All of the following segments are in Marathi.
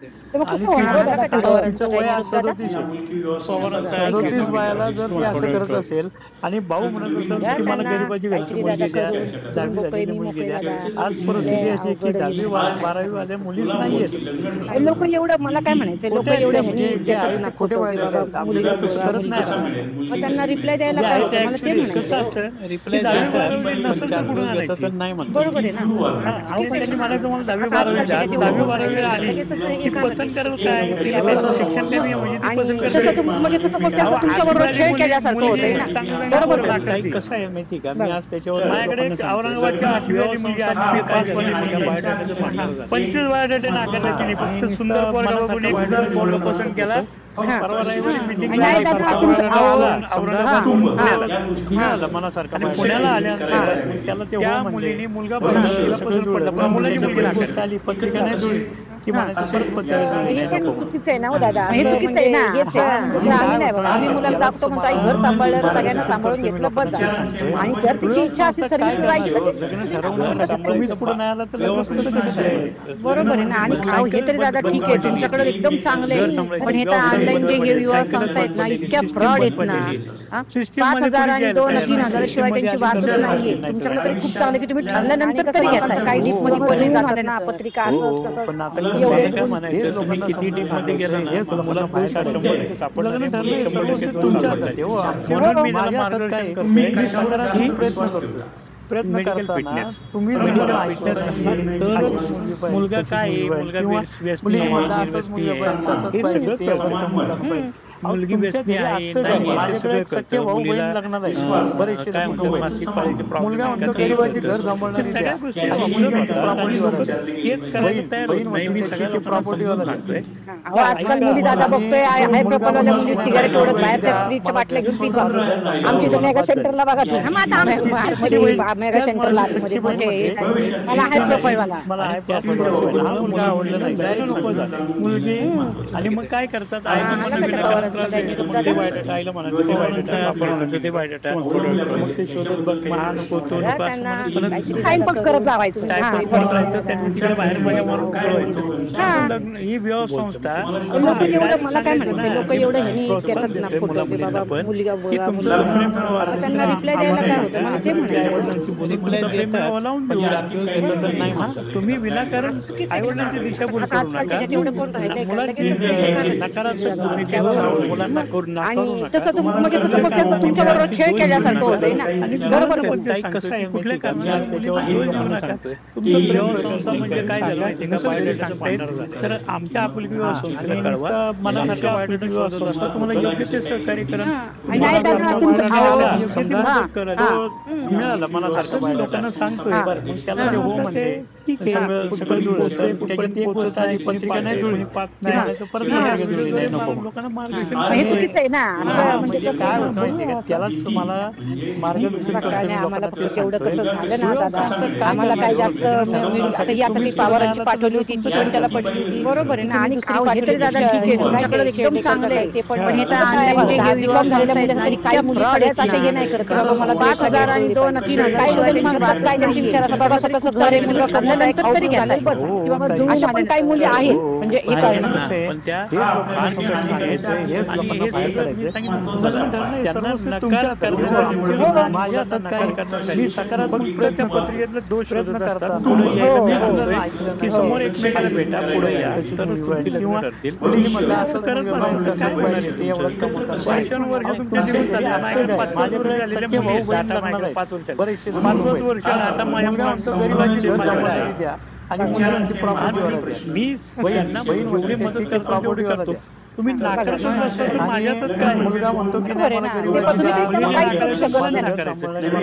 तर मग आणि कसं होणार हो दादा तिचं पवारांचं वय काही आज दादा? 37 आहे. पवारांचं 37 वयाला जर ती असं करत असेल आणि भाऊ म्हणत असेल द्या की मला त्यांना गरिबाची घरची काहीतरी दादा मुलगी द्या, करून, तुम्ही 10वी झालेली मोकळे मी मुलगी मोकळे द्या. दादा. आज लय परिस्थिती अशी आहे की अवघड 10वी आहे. 12वी वाल्या मुलीच नाहीयेत. लोक एवढं, मला काय म्हणायचं, लोक खोटे आहेत एवढं त्या, ह्यानी म्हणजे जे देतात आहे ना ते खोटे फोटो की बायोडेटा बाबा आहेत. मुलगा आपल्याला तसं बघा करत नाही मुलगी आपण. बघा, मग त्यांना रिप्लाय द्यायला जे काय आहे होतं, ते मला ते ऍक्च्युली कसं म्हणायचं. असतं, रिप्लाय की 10वी देतात, 12वी पण नसेल तर 4 कुठून दिवस देतात आणायची? तर नाही म्हणतात. बरोबर आहे ना. अहो चुकीचं आहे त्यांनी ना. म्हणायचं मला 10वी आता 12वी द्या, आजकालच्या ते 10वी हो 12वी म्हणायचं, आली लगेचच ती एका पसंत करेल काय, तिला त्यावेळेस त्याचं शिक्षण कमी आहे म्हणजे ती आणि पसंत तसं करते. म्हणजे तसं मग अहो त्याचं तुमच्या बरोबर आजची खेळ मुलगी केल्यासारखं होतंय ना. चांगलं बरोबर नाही आहे. ताई ताई कसं आहे माहिती का, मी बघा. आज त्याच्यावर माझ्याकडे लोकांना सांगतो. औरंगाबादची 8वी वाली मुलगी विवाह आठवी संस्था पास वाली काय मुलगी झालं, बायोडेटाचं भांडार झालं. 25 बायोडेटे नाकारले तिने, आणि फक्त नुसतं सुंदर पोरगा बघून मनासारखं एक बायोडेटा फोटो सोडून पसंत नसत केला. होतं. हा. परवा रविवारी मीटिंग आणि नाही दादा तुमचं औरंगाबादहून पुण्याला मिळालं मनासारखं आणि बायोडेटा. पुण्याला आल्यानंतर मग त्याला ते हो त्या म्हणले. मुलीने मुलगा पसंत केला, सगळं पसंत जुळलं. पडला, पण मुलाची त्याच्या मुलगी पुढे गोष्ट नाकारली. आली, पत्रिका नाही जुळली की म्हणायचं परत पत्रिका जुळली हे नाही, पण नको. चुकीचं आहे ना हो दादा. हे असं चुकीचं आहे म्हणजे ना. हेच आहे. म्हणजे आम्ही नाही बाबा, आम्ही मुलाला दाखवतो म्हणतो आई घर सांभाळलं, सगळ्यांना सांभाळून घेतलं बस झालं. आणि जर तिची इच्छा असली सर्व्हिस करायची तर ती लग्न ठरवण्यासाठी तुम्हीच पुढे नाही आला तर लग्न तुमचं कसं काय? बरोबर आहे ना. आणि अहो हे तरी दादा ठीक आहे, तुमच्याकडे एकदम चांगलं आहे, पण हे तर ऑनलाईन जे हे विवाह संस्था आहेत ना, इतक्या फ्रॉड आहेत ना. 5,000 आणि 2 3,000 शिवाय त्यांची वागणूक नाहीये. तुमच्याकडे तरी खूप चांगलं की तुम्ही ठरल्यानंतर तरी घेताय. काही डीप मध्ये बनवून जातात ना पत्रिका असं पण आता कसं आहे काय म्हणायचं, तुम्ही किती डीप मध्ये गेला ना, मुलाला बाहेर काढायचं. लग्न ठरलंय, सर्व तुमच्या हातात आहे. हो, म्हणून मी माझ्या त्याला हातात काय, मार्गदर्शन मी सकारात्मक प्रयत्न करतो. प्रयत्न मेडिकल करताना फिटनेस. तुम्ही मेडिकल फिटनेस तर मुलगा काय आहे, मुलगा व्यसनी आहे, निर्व्यसनी आहे, हे सगळं कळतं. मुलगी व्यसनी आहे नाही ते सगळं कळतं. मुलीला काय म्हणतात मासिक पाळीचे प्रॉब्लेम मुलगा गरीबाची घर ते सगळ्या गोष्टी observe होतात आणि लोकं हेच करायला तयार होत नाही. मी सगळ्या लोकांना समजून सांगतोय. अहो आजकाल मुली दादा बघतोय, हाय प्रोफाईलवाल्या मुली सिगारेट ओढत बाहेरच्या स्ट्रीटच्या बाटल्या घेऊन पीत वापरतात. आमच्या इथं मेगा सेंटरला बघा मेगा सेंटरला आतमध्ये मोठे मला हाय प्रोफाईलवाला. मला हाय प्रोफाईल हा मुलगा आवडला नाही, डायरेक्ट नको झाला. मुलगी आणि मग काय करतात, आईला नवीन त्रास द्यायचा, मग ते बायोडेटा आईला म्हणायचं ते बायोडेटा वापरायचं, ते बायोडेटा मग ते शोधत बघ हा नको तो नको असं म्हणत टाइमपास करत जावायचं. टाइमपास करत राहायचं, त्यांनी तिकडे बाहेर माझ्या मारून बोलवायचं. लग्न ही विवाह संस्था लोक एवढं, मला काय म्हणायचं, लोक एवढं ह्यानी प्रोत्साहन घेतात ना देते फोटो की मुला-मुलींना बाबा पण मुलगा की बघा तुमचं प्रेम मिळावं आता असेल त्यांना तर रिप्लाय द्यायला काय होतं, मला ते म्हणायचं. तुमचं प्रेम मिळावं लावून देऊ. नाही हा, तुम्ही विनाकारण आईवडिलांची दिशाभूल आता करू नका. आजकाल तेवढं कोण राहिलंय का? मुलांची लगेच नकारात्मक भूमिकेवर मुलांना नाकारू आणि नका. तसं तुम्ही म्हणजे तसं मग त्याचं तुमच्या बरोबर खेळ केल्यासारखं होतंय ना. आणि बरोबर पण आहे. ते कसं आहे कुठल्या कारणाने त्याच्यावर दोष देऊ नका. तुमचं विवाह संस्था म्हणजे काय झालं माहिती का, बायोडेटाचं भांडार झालं. तर आमच्या आपुलकी विवाह संस्थेला कळवा. मनासारखं बायोडेटा शोधत असतं, तुम्हाला योग्य ते सहकार्य करा. आणि नाही दादा तुमचं मिळालं मनासारखं बायोडेटा लोकांना सांगतोय. बरं, मग त्याला ते हो म्हणते, सगळं जुळलं. तर त्याच्यात एक गोष्ट आली, पत्रिका नाही जुळली, म्हणायचं परत पत्रिका जुळली नाही, नको. लोकांना मार्गदर्शन हे चुकीचं आहे ना. असं म्हणजे काय होतं माहितीये का, त्यालाच मला मार्गदर्शन काय करतो. नाही, आम्हाला फक्त एवढं कसं झालं ना दादा, आम्हाला काय जास्त आता ही आता ती पावरांची पाठवली होती, ती पण त्याला पडली होती. बरोबर आहे ना. आणि हे तरी दादा ठीक आहे, तुमच्याकडे एकदम चांगलं आहे. पण हे तर ऑनलाईन जे विवाह झालेल्या मुलांना तरी काही मुली पडायचं असं हे नाही करत. बाबा मला 5,000 आणि 2 3,000 शिवाय त्यांची बात काय त्यांची विचारायचं, बाबा स्वतःचं घर आहे, मुलगा करण्यानंतर तरी घ्यायला बस. किंवा अशा पण काही मुली आहेत म्हणजे हे कळलं. कसं आहे, पण त्या हे लोकांना समजून सांगायचं, हेच आणि लोकांना हे बाहेर सगळं मी करायचं. सांगितलं तुम्हाला, त्यांना तुमच्या नकार हातात आहे. करण्यासाठी माझ्या हातात काय, मी सकारात्मक फक्त प्रयत्न त्या करतो. पत्रिकेतलं दोष प्रयत्न शोधत असतात. करताना. पुढे यायला मी हो, सांगतोय ऐकलं की नाही. समोर एकमेकाला भेटा, पुढे या, तरच तुमची लग्न किंवा ठरतील. मुलीने म्हटलं असं असं करत बसलं तर काय होणार आहे ते एवढंच तुमचं? कमवतात. वर्षानुवर्ष तुमच्या जीवन चाललं. माझ्याकडे 5 वर्ष झालेले मुली आहेत. आता माझ्याकडे 5 वर्ष झाले. बरेचसे 5 वर्ष आता माझ्या गरीबाची घर माझ्याकडे सांभाळायला आहे. द्या आणि मुलांची प्रॉपर्टी मी त्यांना जेवढी मदत करतो तेवढी करतो. तुम्ही नाकारतच बसला तर माझ्यातच काय आहे? मुलगा म्हणतो की बरोबर आहे ना. ते पण तुम्ही त्याला काहीच करू शकत नाही.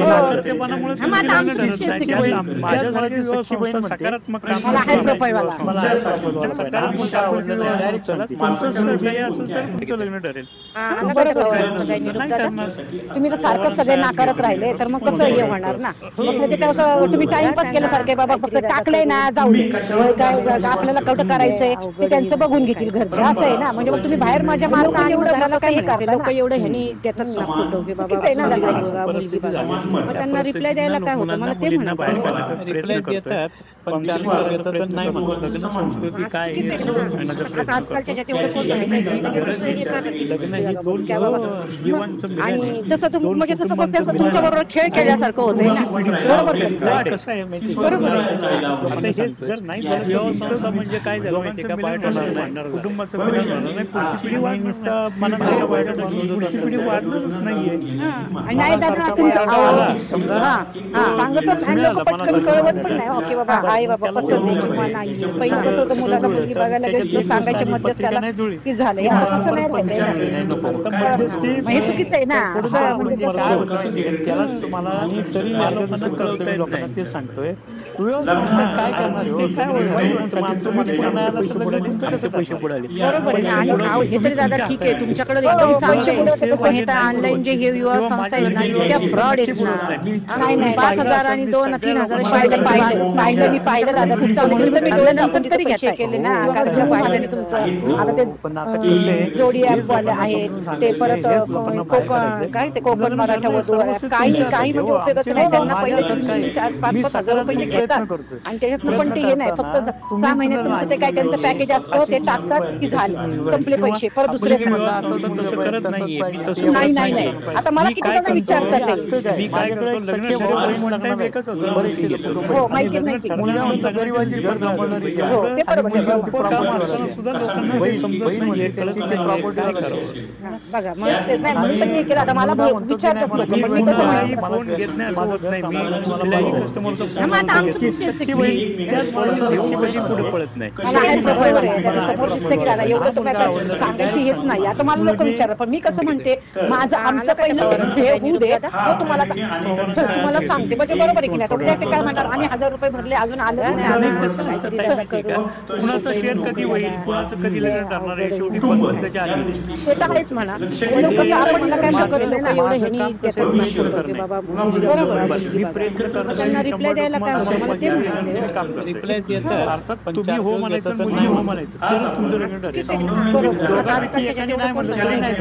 नाकारतेपणामुळे हा, मग आता आमची तुमची लग्न ठरत नाही. माझ्या घराची विवाह संस्था सकारात्मक काम मला हाय प्रोफाईलवाला. सकारात्मक तुमचं सहकार्य असेल तर तुमचं लग्न ठरेल. नाही करणार. तुम्ही तर सारखं सगळे नाकारत राहिले तर मग कसं हे होणार ना. मग ते कसं तुम्ही टाइमपास केल्यासारखे, बाबा फक्त टाकलंय ना जाऊ दे, काय आपल्याला कुठं करायचंय ते त्यांचं बघून घेतील घरचे, असं आहे ना. म्हणजे मग तुम्ही बाहेर माझ्या मारता आणि घराला काही करता लोक एवढं ह्यानी देतात ना फोटो की बाबा मुलगी बघा, मग त्यांना रिप्लाय द्यायला काय होतं मला ते म्हणायचं. रिप्लाय देतात पण चार मार्ग देतात तर नाही म्हणत. लग्न संस्कृती काय आहे हे समजून सांगण्याचा प्रयत्न आजकालच्या करतो. एवढं कोण लग्न ही दोन जीवांचं मिलन आहे. आणि तसं तुम्ही म्हणजे तसं पण त्याचं तुमच्या बरोबर खेळ केल्यासारखं होतंय ना. बरोबर कसं आहे माहिती बरोबर आता हे जर नाही झालं विवाह संस्था म्हणजे काय झालं माहिती का बाहेर होणार कुटुंबाचं मिलन होणार नाही. पुढची पिढी नुसतं मनासारखं वाढत पुढची पिढी वाढणारच नाहीये. आणि नाही दादा तुमचं समजा सांगतच नाही लोक पटकन कळवत पण नाही हो की बाबा आई बाबा पसंत आहे किंवा नाही. पहिलं कसं होतं मुलाला मुलगी बघायला गेलं सांगायच्या मध्येच त्याला की झालं हे असं नाही राहिलंय. हे चुकीचं आहे ना. त्यालाच तुम्हाला आणि तरी मार्गदर्शन करतोय लोकांना ते सांगतोय व्यवस्था काय करणार ते काय पैसे बुडाले. बरोबर आहे. आणि हे तरी दादा ठीक आहे तुमच्याकडे एकदम चांगलं पण हे तर ऑनलाईन जे हे विवाह संस्था आहेत ना इतक्या फ्रॉड आहेत ना. नाही 5,000 आणि 2-3,000 पाहिलं मी पाहिलं दादा तुमचा म्हणून तर मी डोळे दाखवून तरी घेता केले ना. कारण पाहिलं तुमचं आता ते पण आता कसं आहे जोडी ऍप वाले आहेत ते परत कोकण काय ते कोकण मराठा वधू काही म्हणजे उपयोगाचं नाही. त्यांना पहिले 4-5,000 रुपये घेतात आणि त्याच्यातनं पण ते हे नाही फक्त 6 महिन्यात तुमचं ते काय त्यांचं पॅकेज असतं ते टाकतात की झालं संपले पैसे परत दुसरे नाही. आता मला किती जण विचारतात मी काय करतो हो माहिती गरीबाची घर सांभाळणारी सुद्धा बघा मग ते नाही म्हणून तर मी केलं. आता मला विचारतात लोक पण मी तसं फोन घेत नाही सोडत नाही मी कस्टमरचा फोन पुढे पळत नाही. एवढं तुम्हाला सांगायची हेच नाही. आता मला लोक विचारतात पण मी कसं म्हणते माझं आमचं पहिलं होऊ दे मग तुम्हाला सांगते म्हणजे बरोबर आहे की नाही. तर काय म्हणतात आम्ही 1,000 रुपये भरले अजून आलं कुणाचं शेअर कधी होईल कुणाचं कधी लग्न करणार आहे शेवटी बंधच्या आधी ते तर आहेच म्हणा. आपण काय शकत नाही एवढं ह्यानी बाबा त्यांना रिप्लाय द्यायला काय होतं मला ते म्हणाले. रिप्लाय देतात अर्थात तुम्ही हो म्हणायचं मुली हो म्हणायचं तरच तुमचं लग्न ठरेल. एकाने नाही म्हणलं तरी नाही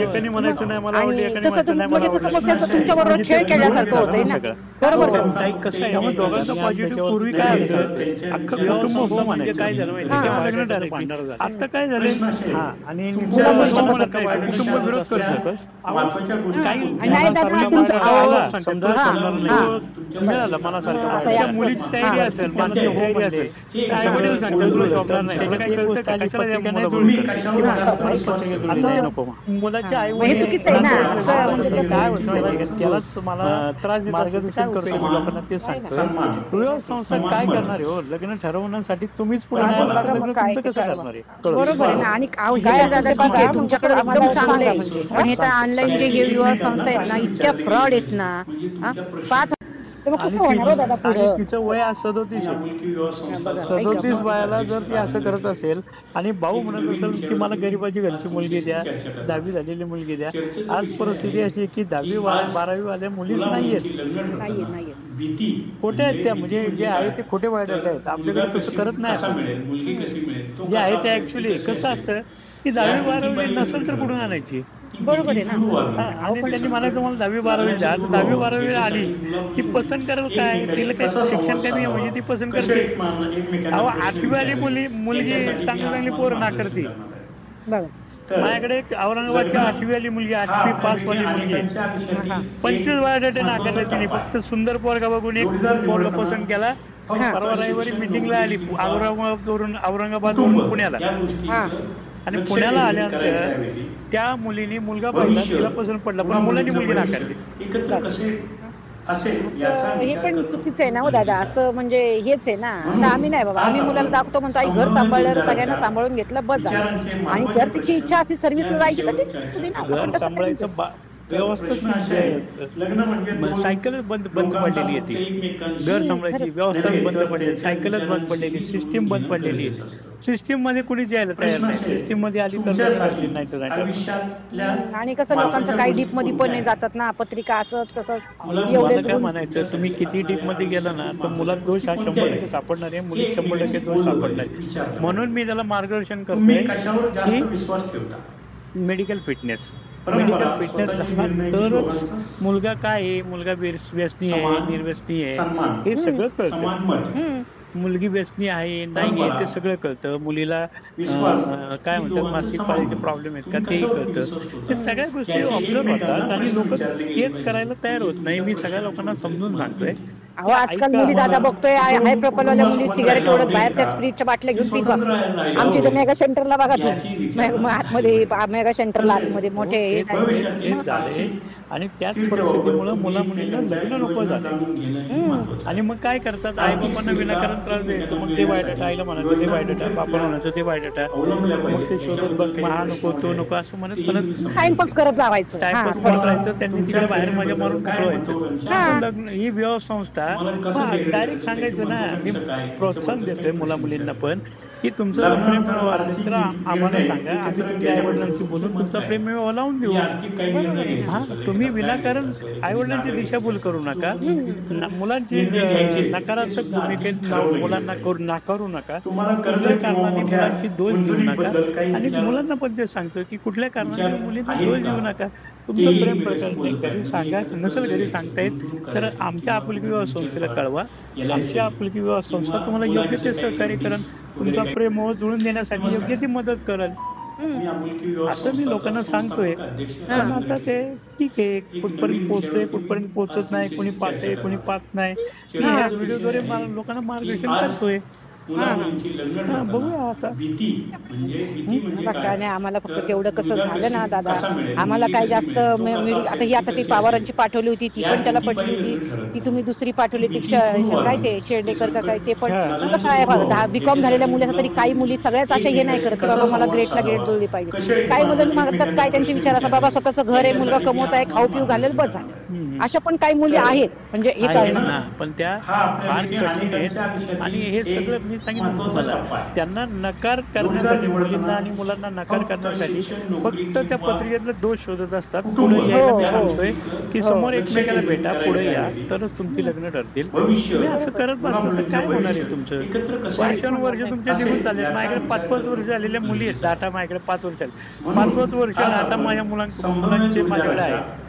एकाने म्हणायचं नाही मला आवडली एकाने म्हणायचं नाही मला आवडलं तुमच्या बरोबर खेळ केल्यासारखं होतंय ना. बरोबर कसं आहे त्यामुळे दोघांचं पॉझिटिव्ह पूर्वी काय होतं अख्खं कुटुंब हो म्हणजे काय झालं माहिती लग्न ठरलं. आता काय झालं आणि कुटुंब विरोध करतो काही मिळालं मनासारखं मुलीची तयारी असेल मनाची तयारी असेल आई वडील सांगतात तुला शोभणार नाही त्याला काय कळतं का आता मुलाच्या आई वडील काय होतं त्यालाच मला त्रास मार्गदर्शन करतो लोकांना ते सांगतो विवाह संस्था काय करणार आहे हो लग्न ठरवण्यासाठी तुम्हीच पुढे लग्न तुमचं कसं करणार आहे. बरोबर आहे ना. आणि काय झालं ठीक आहे तुमच्याकडे एकदम चांगलं आहे पण हे तर ऑनलाईन जे हे विवाह संस्था आहेत ना इतक्या फ्रॉड आहेत ना. 5 आणि तिचं वय 37 वयाला जर ती असं करत असेल आणि भाऊ म्हणत असेल की मला गरीबाची घरची मुलगी द्या 10वी झालेली मुलगी द्या. आज परिस्थिती अशी की 10वी 12वी वाल्या मुलीच नाहीयेत. खोटे आहेत त्या म्हणजे जे आहे ते खोटे बायोडाटा आहेत. आपल्याकडे तसं करत नाही. जे आहे ते ऍक्च्युली कसं असतं की 10वी 12वी नसेल तर कुठून आणायची. बरोबर आहे ना. आणि त्यांनी म्हणायचं मला 10वी 12वी द्या 10वी 12वी आली ती पसंत करेल काय तिला काय शिक्षण कमी आहे म्हणजे ती पसंत करते. 8वी वाली मुलगी चांगली पोरं नाकारते. माझ्याकडे एक औरंगाबादची 8वी वाली मुलगी 8वी पास वाली मुलगी 25 वयासाठी नाकारले तिने. फक्त सुंदर पोरगा बघून एक पोरगा पसंत केला. परवा रविवारी मिटिंगला आली औरंगाबादवरून पुण्याला आणि पुण्याला आल्यानंतर त्या मुलीने मुलगा पाहिला तिला पसंत पडला पण मुलांनी मुलगी नाकारली. हे पण चुकीचं आहे ना हो दादा. असं म्हणजे हेच आहे ना. आता आम्ही नाही बाबा आम्ही मुलाला दाखवतो म्हणतो आई घर सांभाळलं सगळ्यांना सांभाळून घेतलं बस झालं. आणि जर तिची इच्छा असेल सर्व्हिसला जायची तर तुम्ही घर सांभाळायचं व्यवस्थाच नाही, सायकलच बंद पडलेली आहे, ती घर सांभाळायची व्यवस्था बंद पडलेली, सायकलच बंद पडलेली, सिस्टीम बंद पडलेली आहे. सिस्टीम मध्ये कुणीच यायला तयार नाही, सिस्टीम मध्ये आली तर नाही तर नाही. आणि कसं लोकांचं काही डीप मध्ये पण नाही जातात ना, पत्रिका असं तसं. मला काय म्हणायचं, तुम्ही किती डीप मध्ये गेला ना तर मुलात दोष हा 100% सापडणार आहे, मुलीत 100% दोष सापडणार आहे. म्हणून मी त्याला मार्गदर्शन करतोय की मेडिकल फिटनेस झाला तरच मुलगा काय आहे, मुलगा व्यसनी आहे निर्व्यसनी आहे हे सगळं कळतं. मुलगी व्यसनी आहे नाही आहे ते सगळं कळतं. मुलीला काय म्हणतात मासिक पाळीचे प्रॉब्लेम आहेत का तेही कळतं. ते सगळ्या गोष्टी ऑब्झर्व होतात आणि लोक तेच करायला तयार होत नाही. मी सगळ्या लोकांना समजून सांगतोय. आजकाल मुली दादा बघतोय हाय प्रोफाईलवाल्या मुली सिगारेट ओढत बाहेर त्या स्प्रीटच्या बाटल्या घेऊन पित बघ. आमच्या इथं मेगा सेंटरला बघा तू, आतमध्ये मेगा सेंटरला आतमध्ये मोठे हेच झाले. आणि त्याच परिस्थितीमुळे मुला मुलींना लग्न नको झालं. आणि मग काय करतात, आई बाबांना विनाकारण त्रास द्यायचं. मग ते बायोडाटा आईला म्हणायचं, ते बायोडाटा बापा म्हणायचं, ते बायोडाटा. मग ते शोधत बघ हा नको तो नको असं म्हणत टाइमपास करत जावायचं, टाइमपास करत राहायचं. त्यांनी तिकडे बाहेर माझ्या मारून मोकळवायचं. लग्न ही विवाह संस्था डायरेक्ट सांगायचं ना, मी प्रोत्साहन देतोय मुला मुलींना पण की तुमचं प्रेम विवाह असेल तर आम्हाला सांगा, आम्ही तुमच्या आई वडिलांशी बोलून तुमचा प्रेम विवाह लावून देऊ. हा तुम्ही विनाकारण आई वडिलांची दिशाभूल करू नका, मुलांची नकारात्मक भूमिकेत मुलांना नाकारू नका, कुठल्या कारणाने मुलांची दोष देऊ नका. आणि मुलांना पण ते सांगतो की कुठल्या कारणाने मुलींना दोष देऊ नका. तुमचं प्रेम प्रकरण घरी सांगा, नसेल घरी सांगता येत तर आमच्या आपुलकी विवाह संस्थेला कळवा. आमच्या आपुलकी विवाह संस्था तुम्हाला योग्य ते सहकार्य करेल, तुमचा प्रेम जुळून देण्यासाठी योग्य ती मदत करेल. असं मी लोकांना सांगतोय. पण आता ते ठीक आहे, कुठपर्यंत पोहोचतोय कुठपर्यंत पोहोचत नाही, कोणी पाहतंय कोणी पाहत नाही. मी या व्हिडिओद्वारे लोकांना मार्गदर्शन करतोय. बघूया आता. काय नाही, आम्हाला फक्त तेवढं कसं झालं ना दादा, आम्हाला काय जास्त आता ती पवारांची पाठवली होती ती पण त्याला पटली होती. ती तुम्ही दुसरी पाठवली ती काय ते शेर्डेकर का काय ते पण काय बीकॉम झालेल्या मुली तरी काही मुली सगळ्याच अशा हे नाही करत बाबा मला ग्रेडला ग्रेड जुळली पाहिजे. काही मुलं मागतात काय त्यांचे विचार असतात बाबा स्वतःचं घर आहे, मुलगा कमवत आहे, खाऊ पिऊ घालेल बस झालं. अशा पण काही मुली आहेत म्हणजे पण त्या फार कठीण आहेत. आणि हे सगळं मी सांगितलं तुम्हाला, त्यांना नकार करण्यासाठी मुलींना आणि मुलांना नकार करण्यासाठी फक्त त्या पत्रिकेतले दोष शोधत असतात. पुढे यायला मी सांगतोय की समोर एकमेकाला भेटा, पुढे या, तरच तुमची लग्न ठरतील. तुम्ही असं करत बसलं तर काय होणार आहे तुमचं? वर्षानुवर्ष तुमचे निघून चालले. माझ्याकडे 5-5 वर्ष झालेल्या मुली आहेत, डाटा माझ्याकडे 5 वर्ष आले. 5 वर्ष आता माझ्या मुलांचे माझ्याकडे आहे.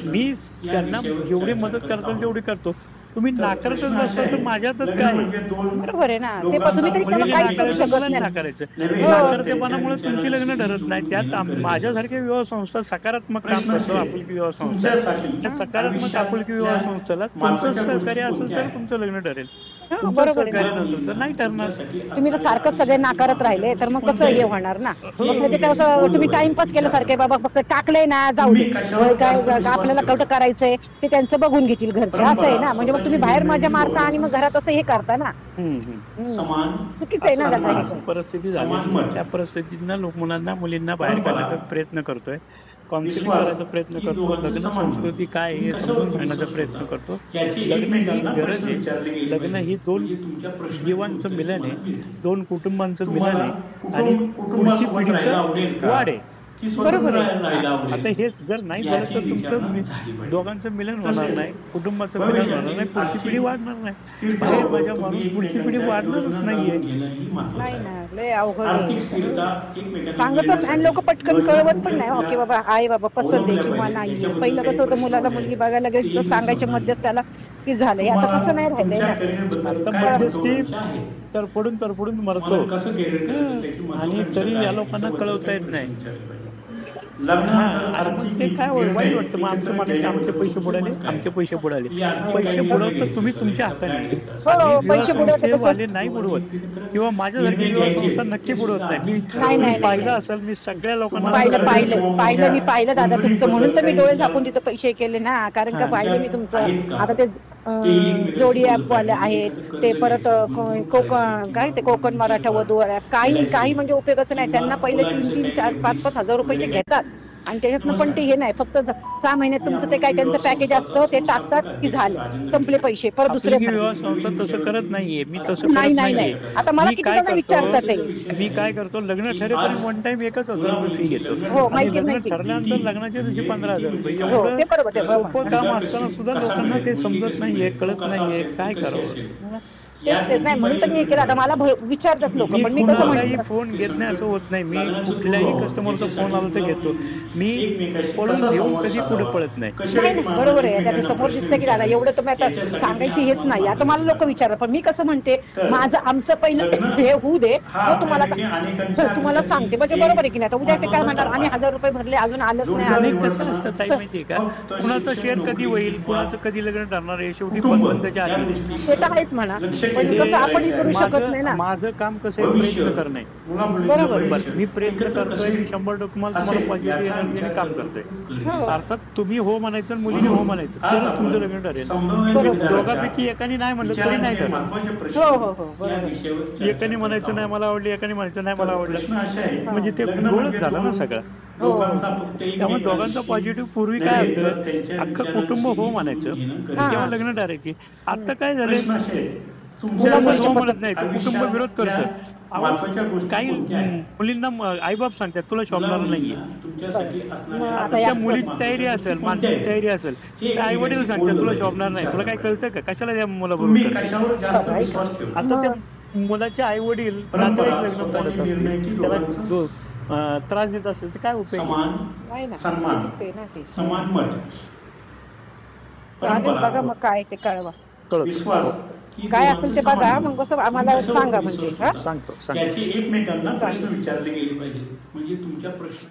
मी त्यांना एवढी मदत करतो तेवढी करतो. तुम्ही नाकारतच बसता तर माझ्यातच काय बरोबर आहे ना. ते तुम्ही तरी काही करू शकत नाही. नाकारायचं नाकारतेपणामुळे तुमची लग्न ठरत नाही. त्यात माझ्यासारख्या विवाह संस्था सकारात्मक काम करतो. आपुलकी विवाह संस्था, त्या सकारात्मक आपुलकी विवाह संस्थेला तुमचं सहकार्य असेल तर तुमचं लग्न ठरेल, तुमचं सहकार्य नसेल तर नाही ठरणार. तुम्ही तर सारखं सगळे नाकारत राहिले तर मग कसं हे होणार ना. तुम्ही टाइमपास केल्यासारखे बाबा फक्त टाकलंय ना जाऊ दे, काय आपल्याला कुठं करायचंय ते त्यांचं बघून घेतील घरचे, असं आहे ना. म्हणजे मग तुम्ही बाहेर मजा मारता आणि मग घरात असं हे करता ना, चुकीचं आहे ना. परिस्थिती झाली, त्या परिस्थितीनं मुलांना मुलींना बाहेर काढण्याचा प्रयत्न करतोय, काउन्सिलिंग करायचा प्रयत्न करतो, लग्न संस्कृती काय हे समजून सांगण्याचा प्रयत्न करतो. लग्न ही गरज आहे, लग्न ही 2 जीवांचं मिलन आहे, 2 कुटुंबांचं मिलन आहे आणि पुढची पिढीचं वाढ आहे. बरोबर आहे. आता हे जर नाही झालं तर तुमचं दोघांचं मिलन होणार नाही, कुटुंबाचं मिलन होणार नाही, पुढची पिढी वाढणार नाही. बाहेर माझ्या मारून पुढची पिढी वाढणारच नाहीये. सांगतच आणि लोक पटकन कळवत पण नाही की बाबा आहे बाबा पसंत आहे किंवा नाही. पहिलं कसं होतं, मुलाला मुलगी बघायला गेलं तर सांगायचे मध्यस्थाला की झालंय. आता तसं नाही राहिलंय ना. आता मध्यस्थी तरपडून मरतो आणि तरी या लोकांना कळवता येत नाही. ते काय वाईट वाटतं. मग आमचे पैसे बुडाले, आमचे पैसे बुडाले. पैसे बुडवतात तुम्ही तुमच्या हाताने, वाले नाही बुडवत. किंवा माझ्यासारखी विवाह संस्था नक्की बुडवत नाही. मी पाहिलं असेल, मी सगळ्या लोकांना मी पाहिलं दादा तुमचं, म्हणून तर मी डोळे झाकून तिथं पैसे केले ना. कारण का पाहिलं मी तुमचं. आता ते जोडी ऍप वाले आहेत ते, परत कोकण काय ते कोकण मराठा वधू काही म्हणजे उपयोगाचं नाही. त्यांना पहिले 3-3, 4-5 हजार रुपये ते घेतात आणि त्याच्यातनं पण ते हे नाही, फक्त 6 महिन्यात तुमचं ते काय त्यांचं पॅकेज असतं ते टाकतात की झालं, संपले पैसे, परत दुसरे आपली भरा. विवाह संस्था तसं करत नाहीये, मी तसं नाही करत नाही नाहीये. नाही, आता मला मी किती काय जण विचारतात ते. करतो, मी काय करतो, लग्न ठरेपर्यंत वन टाइम 1,000 रुपये फी घेतो हो, आणि माहिती लग्न माहिती. ठरल्यानंतर लग्नाच्या दिवशी 15,000 रुपये. हो, ते एवढं बरोबर, ते बरोबर. सोपं काम असताना सुद्धा लोकांना ते समजत नाहीये, कळत नाहीये, काय करावं. तेच नाही, म्हणून तर मी केलं. आता मला विचारतात लोक, मी पण मी कसं कुणाचाही म्हणतो, फोन घेत नाही असं होत नाही. मी कुठल्याही कस्टमरचा फोन आला तर घेतो. मी पळून घेऊन कधी पुढे पळत नाही. नाही नाही, बरोबर आहे. त्याच्या समोर दिसतं की दादा एवढं तुम्ही आता सांगायची हेच नाही. आता मला लोक विचारतात, पण मी कसं म्हणते, माझं आमचं पहिलं हे होऊ दे, मग तुम्हाला सांगते. म्हणजे बरोबर आहे की नाही. आता उद्या ते काय म्हणणार, आम्ही 1,000 रुपये भरले अजून आलंच नाही, आणि आलं. कसं असतं ताई माहितीये का, कुणाचं शेअर कधी होईल, कुणाचं कधी लग्न ठरणार आहे, शेवटी बंदच्या आधी नाही. ते तर आहेच म्हणा, पण कसं आपणही करू शकत नाही ना. माझं काम कसं आहे, प्रयत्न करणे. बरोबर. मी प्रयत्न करतोय, मी 100% तुम्हाला पॉझिटिव्ह एनर्जीने काम करतोय. अर्थात तुम्ही हो म्हणायचं, मुलीने हो म्हणायचं, तरच तुमचं लग्न ठरेल. दोघांपैकी एकाने नाही म्हणलं तरी नाही ठरत. हो हो हो, बरोबर. एकाने म्हणायचं नाही मला आवडली, एकाने म्हणायचं नाही मला आवडलं, म्हणजे ते गोळच झालं ना सगळं. त्यामुळे दोघांचा पॉझिटिव्ह, पूर्वी काय होतं, अख्खं कुटुंब हो म्हणायचं तेव्हा लग्न ठरायची. आता काय झालं, हो म्हणत नाही, तर कुटुंब विरोध करतं. काही मुलींना आईबाप सांगतात तुला शोभणार नाहीये. आता त्या मुलीची तयारी असेल, मानसिक तयारी असेल, तर आई वडील सांगतात तुला शोभणार नाही. तुला काय कळतं का, कशाला त्या मुलाबरोबर करतात. आता त्या मुलाचे आई वडील नातेवाईक लग्न मोडत असतील, त्याला त्रास देत असेल, तर काय उपयोग आहे? समान मत, बघा मग काय ते कळवा, विश्वास काय असेल ते बघा, मग कसं आम्हाला सांगा. म्हणजे सांगतो. याची एकमेकांना प्रश्न विचारले गेले पाहिजे, म्हणजे तुमच्या प्रश्न